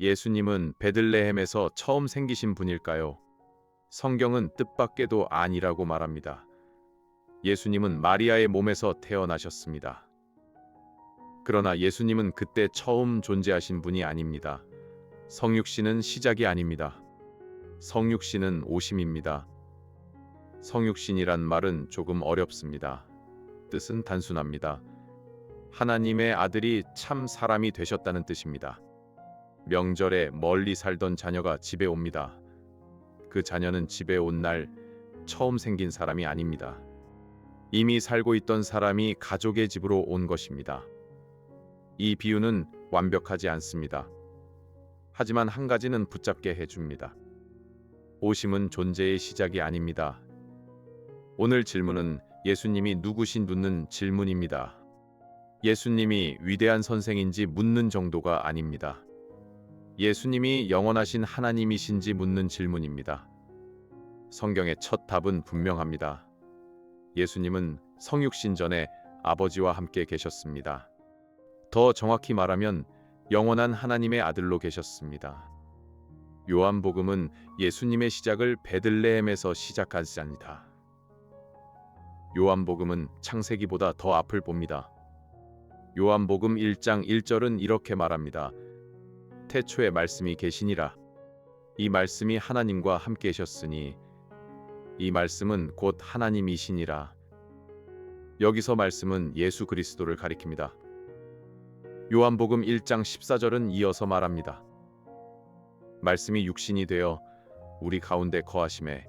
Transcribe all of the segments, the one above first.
예수님은 베들레헴에서 처음 생기신 분일까요? 성경은 뜻밖에도 아니라고 말합니다. 예수님은 마리아의 몸에서 태어나셨습니다. 그러나 예수님은 그때 처음 존재하신 분이 아닙니다. 성육신은 시작이 아닙니다. 성육신은 오심입니다. 성육신이란 말은 조금 어렵습니다. 뜻은 단순합니다. 하나님의 아들이 참 사람이 되셨다는 뜻입니다. 명절에 멀리 살던 자녀가 집에 옵니다. 그 자녀는 집에 온 날 처음 생긴 사람이 아닙니다. 이미 살고 있던 사람이 가족의 집으로 온 것입니다. 이 비유는 완벽하지 않습니다. 하지만 한 가지는 붙잡게 해줍니다. 오심은 존재의 시작이 아닙니다. 오늘 질문은 예수님이 누구신 묻는 질문입니다. 예수님이 위대한 선생인지 묻는 정도가 아닙니다. 예수님이 영원하신 하나님이신지 묻는 질문입니다. 성경의 첫 답은 분명합니다. 예수님은 성육신 전에 아버지와 함께 계셨습니다. 더 정확히 말하면 영원한 하나님의 아들로 계셨습니다. 요한복음은 예수님의 시작을 베들레헴에서 시작하지 않니다. 요한복음은 창세기보다 더 앞을 봅니다. 요한복음 1장 1절은 이렇게 말합니다. 태초에 말씀이 계시니라. 이 말씀이 하나님과 함께 계셨으니 이 말씀은 곧 하나님이시니라. 여기서 말씀은 예수 그리스도를 가리킵니다. 요한복음 1장 14절은 이어서 말합니다. 말씀이 육신이 되어 우리 가운데 거하심에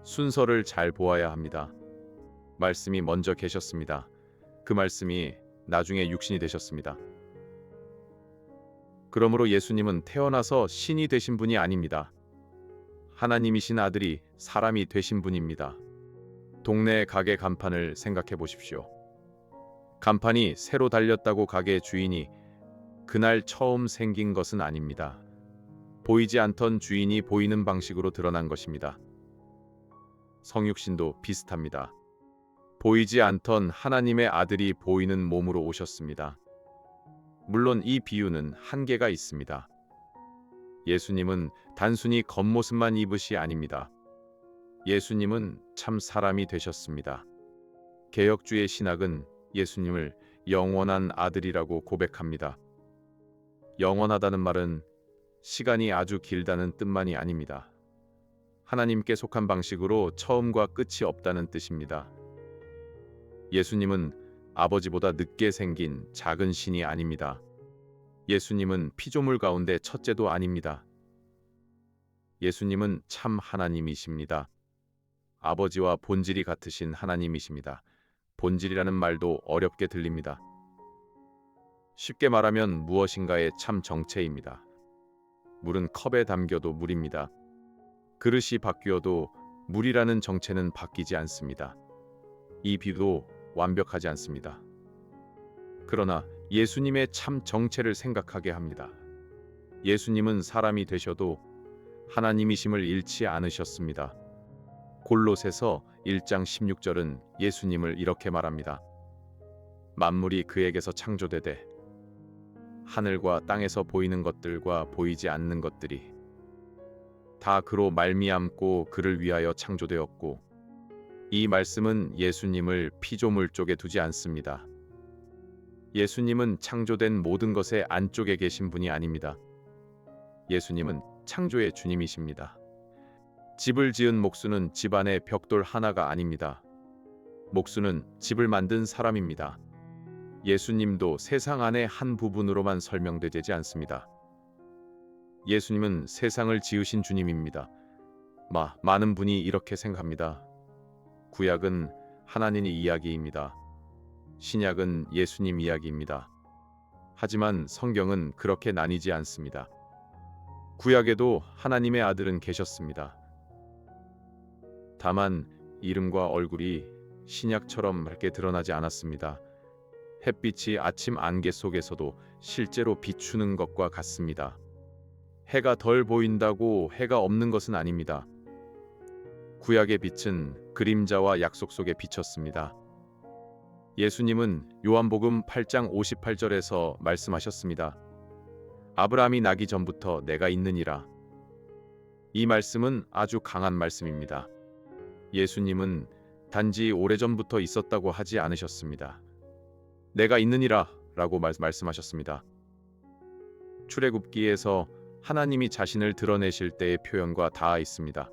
순서를 잘 보아야 합니다. 말씀이 먼저 계셨습니다. 그 말씀이 나중에 육신이 되셨습니다. 그러므로 예수님은 태어나서 신이 되신 분이 아닙니다. 하나님이신 아들이 사람이 되신 분입니다. 동네 가게 간판을 생각해 보십시오. 간판이 새로 달렸다고 가게 주인이 그날 처음 생긴 것은 아닙니다. 보이지 않던 주인이 보이는 방식으로 드러난 것입니다. 성육신도 비슷합니다. 보이지 않던 하나님의 아들이 보이는 몸으로 오셨습니다. 물론 이 비유는 한계가 있습니다. 예수님은 단순히 겉모습만 입으시 아닙니다. 예수님은 참 사람이 되셨습니다. 개혁주의 신학은 예수님을 영원한 아들이라고 고백합니다. 영원하다는 말은 시간이 아주 길다는 뜻만이 아닙니다. 하나님께 속한 방식으로 처음과 끝이 없다는 뜻입니다. 예수님은 아버지보다 늦게 생긴 작은 신이 아닙니다. 예수님은 피조물 가운데 첫째도 아닙니다. 예수님은 참 하나님이십니다. 아버지와 본질이 같으신 하나님이십니다. 본질이라는 말도 어렵게 들립니다. 쉽게 말하면 무엇인가의 참 정체입니다. 물은 컵에 담겨도 물입니다. 그릇이 바뀌어도 물이라는 정체는 바뀌지 않습니다. 이 비유도 완벽하지 않습니다. 그러나 예수님의 참 정체를 생각하게 합니다. 예수님은 사람이 되셔도 하나님이심을 잃지 않으셨습니다. 골로새서 1장 16절은 예수님을 이렇게 말합니다. 만물이 그에게서 창조되되 하늘과 땅에서 보이는 것들과 보이지 않는 것들이 다 그로 말미암고 그를 위하여 창조되었고 이 말씀은 예수님을 피조물 쪽에 두지 않습니다. 예수님은 창조된 모든 것의 안쪽에 계신 분이 아닙니다. 예수님은 창조의 주님이십니다. 집을 지은 목수는 집안의 벽돌 하나가 아닙니다. 목수는 집을 만든 사람입니다. 예수님도 세상 안의 한 부분으로만 설명되지 않습니다. 예수님은 세상을 지으신 주님입니다. 많은 분이 이렇게 생각합니다. 구약은 하나님의 이야기입니다. 신약은 예수님 이야기입니다. 하지만 성경은 그렇게 나뉘지 않습니다. 구약에도 하나님의 아들은 계셨습니다. 다만 이름과 얼굴이 신약처럼 밝게 드러나지 않았습니다. 햇빛이 아침 안개 속에서도 실제로 비추는 것과 같습니다. 해가 덜 보인다고 해가 없는 것은 아닙니다. 구약의 빛은 그림자와 약속 속에 비쳤습니다. 예수님은 요한복음 8장 58절에서 말씀하셨습니다. 아브라함이 나기 전부터 내가 있느니라. 이 말씀은 아주 강한 말씀입니다. 예수님은 단지 오래전부터 있었다고 하지 않으셨습니다. 내가 있느니라 라고 말씀하셨습니다. 출애굽기에서 하나님이 자신을 드러내실 때의 표현과 닿아 있습니다.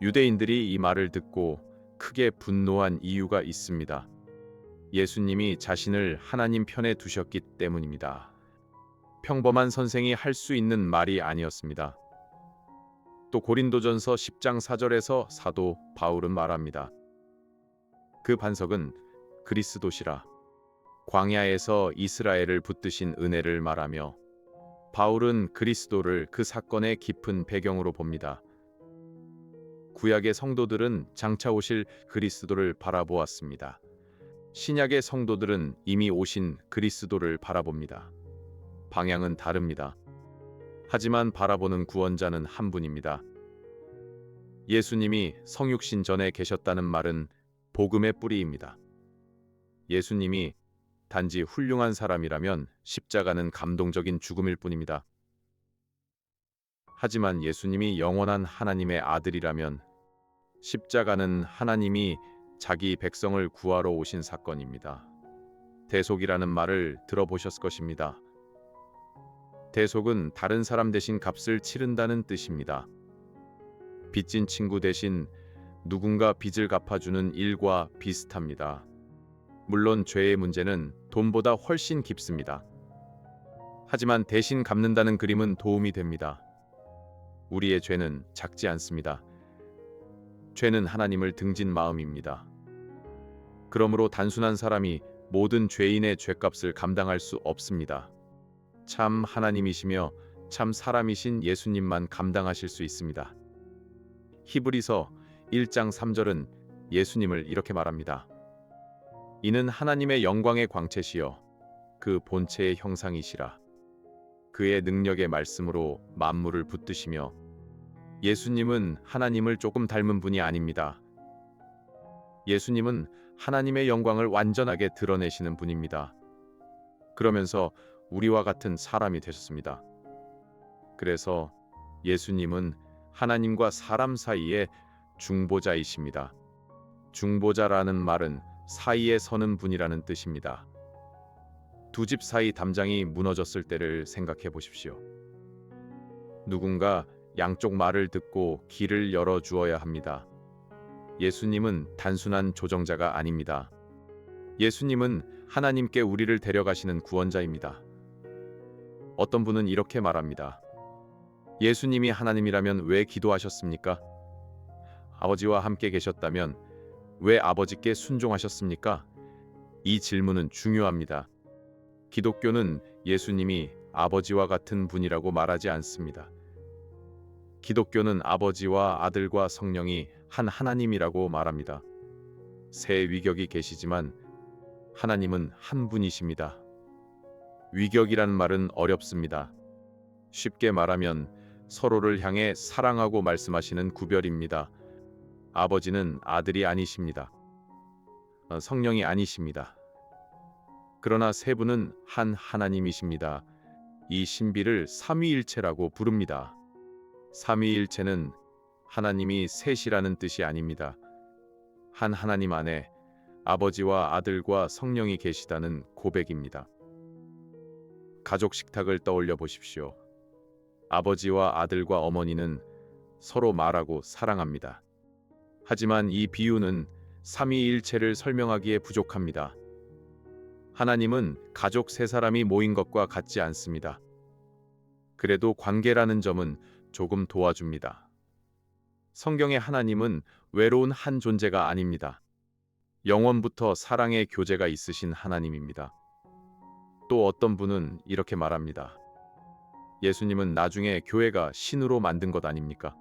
유대인들이 이 말을 듣고 크게 분노한 이유가 있습니다. 예수님이 자신을 하나님 편에 두셨기 때문입니다. 평범한 선생이 할 수 있는 말이 아니었습니다. 또 고린도전서 10장 4절에서 사도 바울은 말합니다. 그 반석은 그리스도시라. 광야에서 이스라엘을 붙드신 은혜를 말하며 바울은 그리스도를 그 사건의 깊은 배경으로 봅니다. 구약의 성도들은 장차 오실 그리스도를 바라보았습니다. 신약의 성도들은 이미 오신 그리스도를 바라봅니다. 방향은 다릅니다. 하지만 바라보는 구원자는 한 분입니다. 예수님이 성육신 전에 계셨다는 말은 복음의 뿌리입니다. 예수님이 단지 훌륭한 사람이라면 십자가는 감동적인 죽음일 뿐입니다. 하지만 예수님이 영원한 하나님의 아들이라면 십자가는 하나님이 자기 백성을 구하러 오신 사건입니다. 대속이라는 말을 들어보셨을 것입니다. 대속은 다른 사람 대신 값을 치른다는 뜻입니다. 빚진 친구 대신 누군가 빚을 갚아주는 일과 비슷합니다. 물론 죄의 문제는 돈보다 훨씬 깊습니다. 하지만 대신 갚는다는 그림은 도움이 됩니다. 우리의 죄는 작지 않습니다. 죄는 하나님을 등진 마음입니다. 그러므로 단순한 사람이 모든 죄인의 죄값을 감당할 수 없습니다. 참 하나님이시며 참 사람이신 예수님만 감당하실 수 있습니다. 히브리서 1장 3절은 예수님을 이렇게 말합니다. 이는 하나님의 영광의 광채시여 그 본체의 형상이시라. 그의 능력의 말씀으로 만물을 붙드시며 예수님은 하나님을 조금 닮은 분이 아닙니다. 예수님은 하나님의 영광을 완전하게 드러내시는 분입니다. 그러면서 우리와 같은 사람이 되셨습니다. 그래서 예수님은 하나님과 사람 사이의 중보자이십니다. 중보자라는 말은 사이에 서는 분이라는 뜻입니다. 두 집 사이 담장이 무너졌을 때를 생각해 보십시오. 누군가 양쪽 말을 듣고 길을 열어 주어야 합니다. 예수님은 단순한 조정자가 아닙니다. 예수님은 하나님께 우리를 데려가시는 구원자입니다. 어떤 분은 이렇게 말합니다. 예수님이 하나님이라면 왜 기도하셨습니까? 아버지와 함께 계셨다면 왜 아버지께 순종하셨습니까? 이 질문은 중요합니다. 기독교는 예수님이 아버지와 같은 분이라고 말하지 않습니다. 기독교는 아버지와 아들과 성령이 한 하나님이라고 말합니다. 세 위격이 계시지만 하나님은 한 분이십니다. 위격이란 말은 어렵습니다. 쉽게 말하면 서로를 향해 사랑하고 말씀하시는 구별입니다. 아버지는 아들이 아니십니다. 성령이 아니십니다. 그러나 세 분은 한 하나님이십니다. 이 신비를 삼위일체라고 부릅니다. 삼위일체는 하나님이 셋이라는 뜻이 아닙니다. 한 하나님 안에 아버지와 아들과 성령이 계시다는 고백입니다. 가족 식탁을 떠올려 보십시오. 아버지와 아들과 어머니는 서로 말하고 사랑합니다. 하지만 이 비유는 삼위일체를 설명하기에 부족합니다. 하나님은 가족 세 사람이 모인 것과 같지 않습니다. 그래도 관계라는 점은 조금 도와줍니다. 성경의 하나님은 외로운 한 존재가 아닙니다. 영원부터 사랑의 교제가 있으신 하나님입니다. 또 어떤 분은 이렇게 말합니다. 예수님은 나중에 교회가 신으로 만든 것 아닙니까?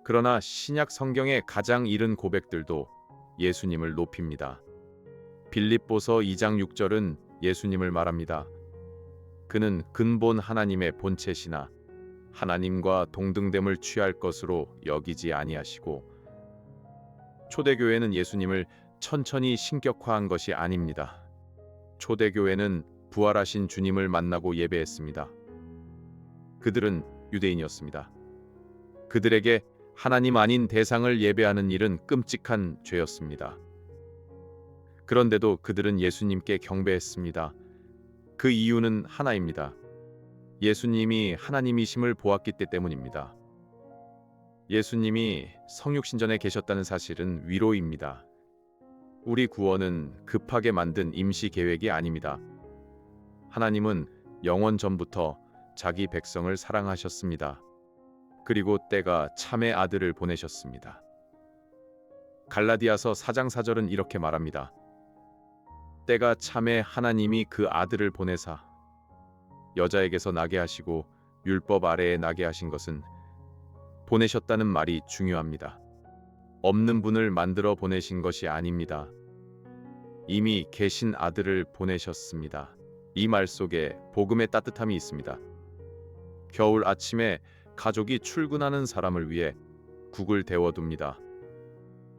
그러나 신약 성경의 가장 이른 고백들도 예수님을 높입니다. 빌립보서 2장 6절은 예수님을 말합니다. 그는 근본 하나님의 본체시나 하나님과 동등됨을 취할 것으로 여기지 아니하시고 초대교회는 예수님을 천천히 신격화한 것이 아닙니다. 초대교회는 부활하신 주님을 만나고 예배했습니다. 그들은 유대인이었습니다. 그들에게 하나님 아닌 대상을 예배하는 일은 끔찍한 죄였습니다. 그런데도 그들은 예수님께 경배했습니다. 그 이유는 하나입니다. 예수님이 하나님이심을 보았기 때문입니다. 예수님이 성육신전에 계셨다는 사실은 위로입니다. 우리 구원은 급하게 만든 임시 계획이 아닙니다. 하나님은 영원 전부터 자기 백성을 사랑하셨습니다. 그리고 때가 참의 아들을 보내셨습니다. 갈라디아서 4장 4절은 이렇게 말합니다. 때가 참에 하나님이 그 아들을 보내사 여자에게서 나게 하시고 율법 아래에 나게 하신 것은 보내셨다는 말이 중요합니다. 없는 분을 만들어 보내신 것이 아닙니다. 이미 계신 아들을 보내셨습니다. 이 말 속에 복음의 따뜻함이 있습니다. 겨울 아침에 가족이 출근하는 사람을 위해 국을 데워둡니다.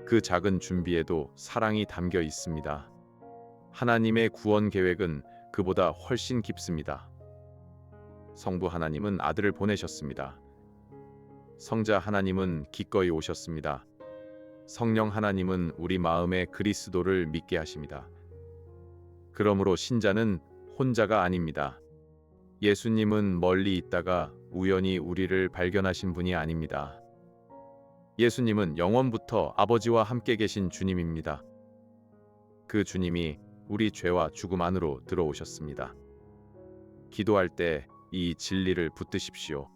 그 작은 준비에도 사랑이 담겨 있습니다. 하나님의 구원 계획은 그보다 훨씬 깊습니다. 성부 하나님은 아들을 보내셨습니다. 성자 하나님은 기꺼이 오셨습니다. 성령 하나님은 우리 마음에 그리스도를 믿게 하십니다. 그러므로 신자는 혼자가 아닙니다. 예수님은 멀리 있다가 우연히 우리를 발견하신 분이 아닙니다. 예수님은 영원부터 아버지와 함께 계신 주님입니다. 그 주님이 우리 죄와 죽음 안으로 들어오셨습니다. 기도할 때 이 진리를 붙드십시오.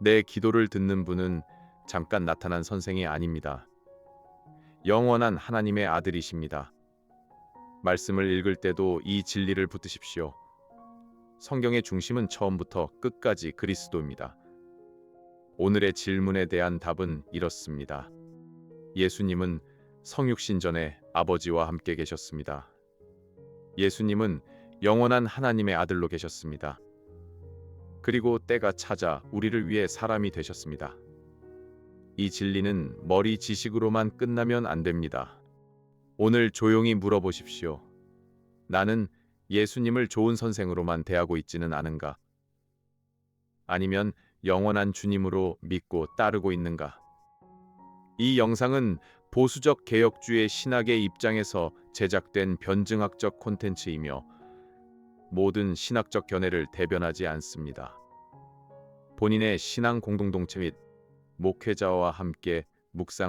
내 기도를 듣는 분은 잠깐 나타난 선생이 아닙니다. 영원한 하나님의 아들이십니다. 말씀을 읽을 때도 이 진리를 붙드십시오. 성경의 중심은 처음부터 끝까지 그리스도입니다. 오늘의 질문에 대한 답은 이렇습니다. 예수님은 성육신 전에 아버지와 함께 계셨습니다. 예수님은 영원한 하나님의 아들로 계셨습니다. 그리고 때가 찾아 우리를 위해 사람이 되셨습니다. 이 진리는 머리 지식으로만 끝나면 안 됩니다. 오늘 조용히 물어보십시오. 나는 예수님을 좋은 선생으로만 대하고 있지는 않은가? 아니면 영원한 주님으로 믿고 따르고 있는가? 이 영상은 보수적 개혁주의 신학의 입장에서 제작된 변증학적 콘텐츠이며 모든 신학적 견해를 대변하지 않습니다. 본인의 신앙 공동체 및 목회자와 함께 묵상